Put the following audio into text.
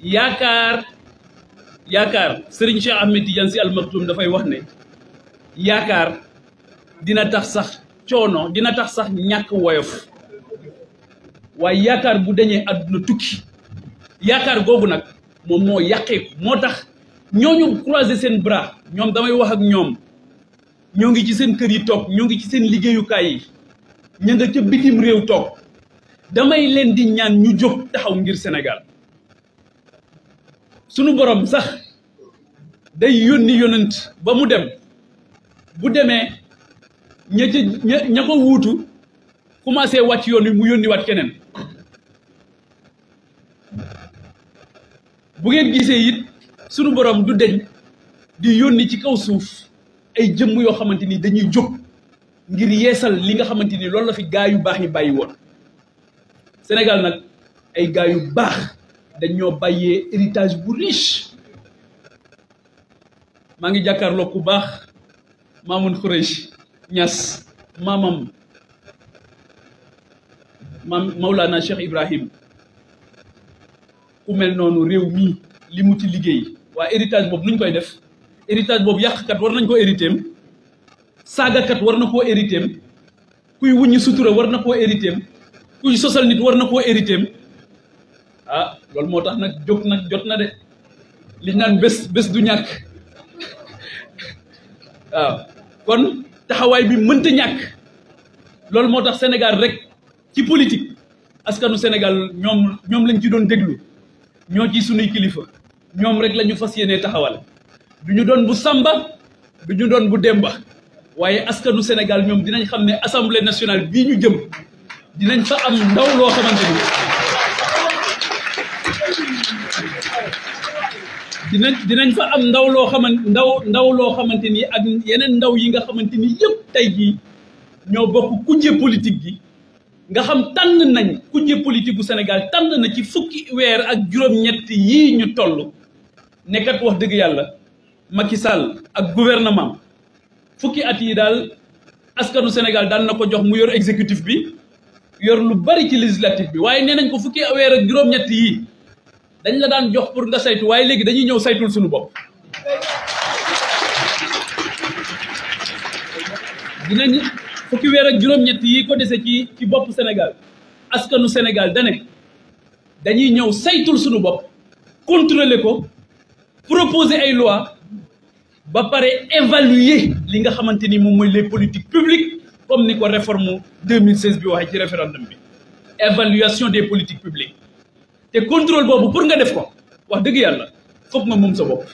yaakaar Serigne Cheikh Ahmed Tidiane Sy Al Maktoum dafay wax ne yaakaar dina tax sax coono dina tax sax ñàkk woyof waaye yaakaar bu dañee àdduna tukki yaakaar googu nag moom moo yàqeeku moo tax ñooñu croiser seen bras ñoom damay wax ak ñoom ñoo ngi ci seen kër yi toog ñoo ngi ci seen liggéeyukaay yi ña nga ca bitim réew toog damay leen di ñaan ñu jóg taxaw ngir Sénégal sunu borom sax day yónni yonent ba mu dem bu demee ña ko wuutu commencé wàcc yoon wi mu yónni waat keneen bu ngeen gisee it sunu borom du deñ di yónni ci kaw suuf ay jëmm yoo xamante ni dañuy jóg ngir yeesal li nga xamante ni loolu la fi gaa yu baax ñi bàyyi woon Sénégal nag ay gaa yu baax dañoo bàyyee héritage bu riche maa ngi jàkkaarloo ku baax Mamoun Khoureyssi Niass maam Maulana Cheikh Ibrahim ku mel noonu réew mii li mu ci liggéey waa héritage boobu nuñ koy def héritage boobu yàqkat war nañ koo hériteem saagakat war na koo hériteem kuy wuññi sutura war na koo hériteem kuy sosal nit war na koo hériteem ah loolu moo tax nag jóg nag jot na de li naan bés du ñàkk waaw kon taxawaay bi mënta ñàkk loolu moo tax Sénégal rek ci politique askanu Sénégal ñoom lañ ci doon déglu ñoo ci sunuy kilifa ñoom rek la ñu fas yéenee taxawal du ñu doon bu Samba du ñu doon bu Demba waaye askanu Sénégal ñoom dinañ xam ne assemblée nationale bii ñu jëm dinañ fa am ndaw loo xamante ni dinañ fa am ndaw loo xamante ni ak yeneen ndaw yi nga xamante ni yëpp tey jii ñoo bokk kujje politique gi nga xam tànn nañ kujje politique bu Sénégal tànn na ci fukki weer ak juróom-ñett yii ñu toll nekkat wax dëgg yàlla Macky Sall ak gouvernement fukki at yi daal askanu Sénégal daan na ko jox mu yor exécutif bi yor lu bari ci législatif bi waaye nee nañ ko fukki weer ak juróom-ñett yii dañ la daan jox pour nga saytu waaye léegi dañuy ñëw saytul suñu bopp dinañ fukki weer ak juróom-ñett yi ko dese ci bopp Sénégal askanu Sénégal dañuy ñëw saytul suñu bopp contrôler ko proposer ay loi ba pare évaluer li nga xamante ni moom mooy les politiques publiques comme ni ko réforme 2016 bi waxee ci référendum bi évaluation des politiques publiques te contrôle boobu pour nga def ko wax dëgg yàlla foog nga moom sa bopp